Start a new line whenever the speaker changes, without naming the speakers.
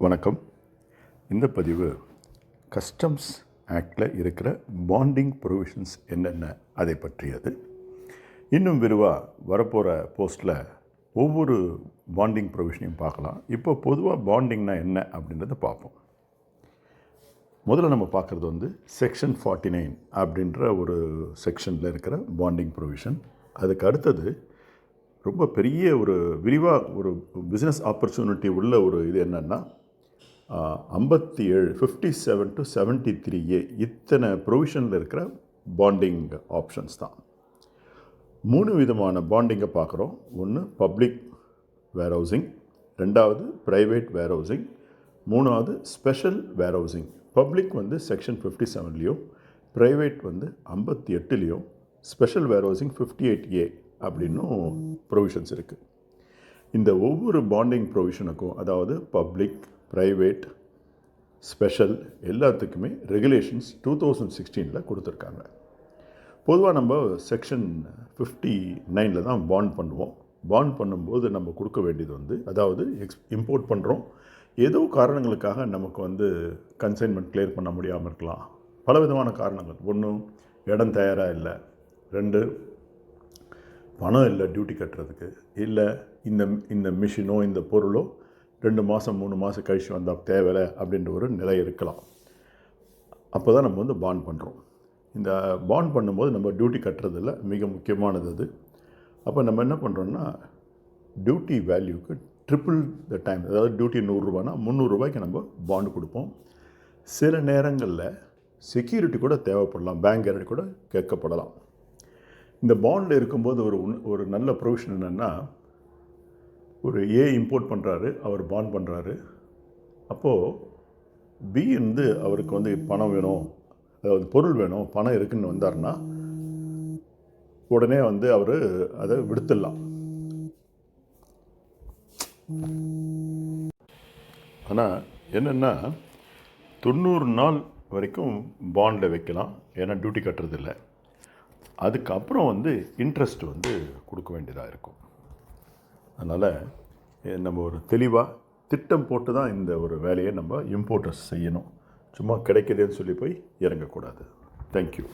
வணக்கம். இந்த பதிவு கஸ்டம்ஸ் ஆக்டில் இருக்கிற பாண்டிங் ப்ரொவிஷன்ஸ் என்னென்ன அதை பற்றியது. இன்னும் விரிவாக வரப்போகிற போஸ்ட்டில் ஒவ்வொரு பாண்டிங் ப்ரொவிஷனையும் பார்க்கலாம். இப்போ பொதுவாக பாண்டிங்னா என்ன அப்படின்றத பார்ப்போம். முதல்ல நம்ம பார்க்குறது செக்ஷன் 49 அப்படின்ற ஒரு செக்ஷனில் இருக்கிற பாண்டிங் ப்ரொவிஷன். அதுக்கு அடுத்தது ரொம்ப பெரிய ஒரு விரிவாக ஒரு பிஸ்னஸ் ஆப்பர்ச்சுனிட்டி உள்ள ஒரு இது என்னென்னா 57 to 73A இத்தனை ப்ரொவிஷனில் இருக்கிற பாண்டிங் ஆப்ஷன்ஸ் தான். 3 விதமான பாண்டிங்கை பார்க்குறோம். ஒன்று பப்ளிக் வேர்ஹவுசிங், ரெண்டாவது ப்ரைவேட் வேர்ஹவுசிங், மூணாவது ஸ்பெஷல் வேர்ஹவுசிங். பப்ளிக் செக்ஷன் 57லேயும், ப்ரைவேட் 58லேயும், ஸ்பெஷல் வேர்ஹவுசிங் 58A அப்படின்னும் ப்ரொவிஷன்ஸ் இருக்குது. இந்த ஒவ்வொரு பாண்டிங் ப்ரொவிஷனுக்கும், அதாவது பப்ளிக், ப்ரைவேட், ஸ்பெஷல் எல்லாத்துக்குமே ரெகுலேஷன்ஸ் 2016 கொடுத்துருக்காங்க. பொதுவாக நம்ம செக்ஷன் 59 தான் பாண்ட் பண்ணுவோம். பாண்ட் பண்ணும்போது நம்ம கொடுக்க வேண்டியது அதாவது இம்போர்ட் பண்ணுறோம், ஏதோ காரணங்களுக்காக நமக்கு கன்சைன்மெண்ட் கிளியர் பண்ண முடியாமல் இருக்கலாம். பலவிதமான காரணங்கள். ஒன்று, இடம் தயாராக இல்லை. 2, பணம் இல்லை டியூட்டி கட்டுறதுக்கு. இல்லை இந்த மிஷினோ இந்த பொருளோ 2 மாதம் 3 மாதம் கழிச்சு வந்தால் தேவையில்லை அப்படின்ற ஒரு நிலை இருக்கலாம். அப்போ தான் நம்ம பாண்ட் பண்ணுறோம். இந்த பாண்ட் பண்ணும்போது நம்ம டியூட்டி கட்டுறதில்ல, மிக முக்கியமானது அது. அப்போ நம்ம என்ன பண்ணுறோன்னா, டியூட்டி வேல்யூக்கு ட்ரிபிள் த டைம், அதாவது டியூட்டி 100 ரூபானா 300 ரூபாய்க்கு நம்ம பாண்டு கொடுப்போம். சில நேரங்களில் செக்யூரிட்டி கூட தேவைப்படலாம், பேங்க் கேரண்டி கூட கேட்கப்படலாம். இந்த பாண்டில் இருக்கும்போது ஒரு நல்ல ப்ரொவிஷன் என்னென்னா, ஒரு ஏ இம்போர்ட் பண்ணுறாரு, அவர் பாண்ட் பண்ணுறாரு. அப்போது பி அவருக்கு பணம் வேணும், அதாவது பொருள் வேணும், பணம் இருக்குதுன்னு வந்தார்னா உடனே அவர் அதை விடுத்துடலாம். ஆனால் என்னென்னா 90 நாள் வரைக்கும் பாண்டில் வைக்கலாம், ஏன்னா டியூட்டி கட்டுறதில்லை. அதுக்கப்புறம் இன்ட்ரெஸ்ட் கொடுக்க வேண்டியதாக இருக்கும். அதனால் நம்ம ஒரு தெளிவாக திட்டம் போட்டு தான் இந்த ஒரு வேலையை நம்ம இம்போர்ட்டர்ஸ் செய்யணும். சும்மா கிடைக்குதுன்னு சொல்லி போய் இறங்கக்கூடாது. தேங்க்யூ.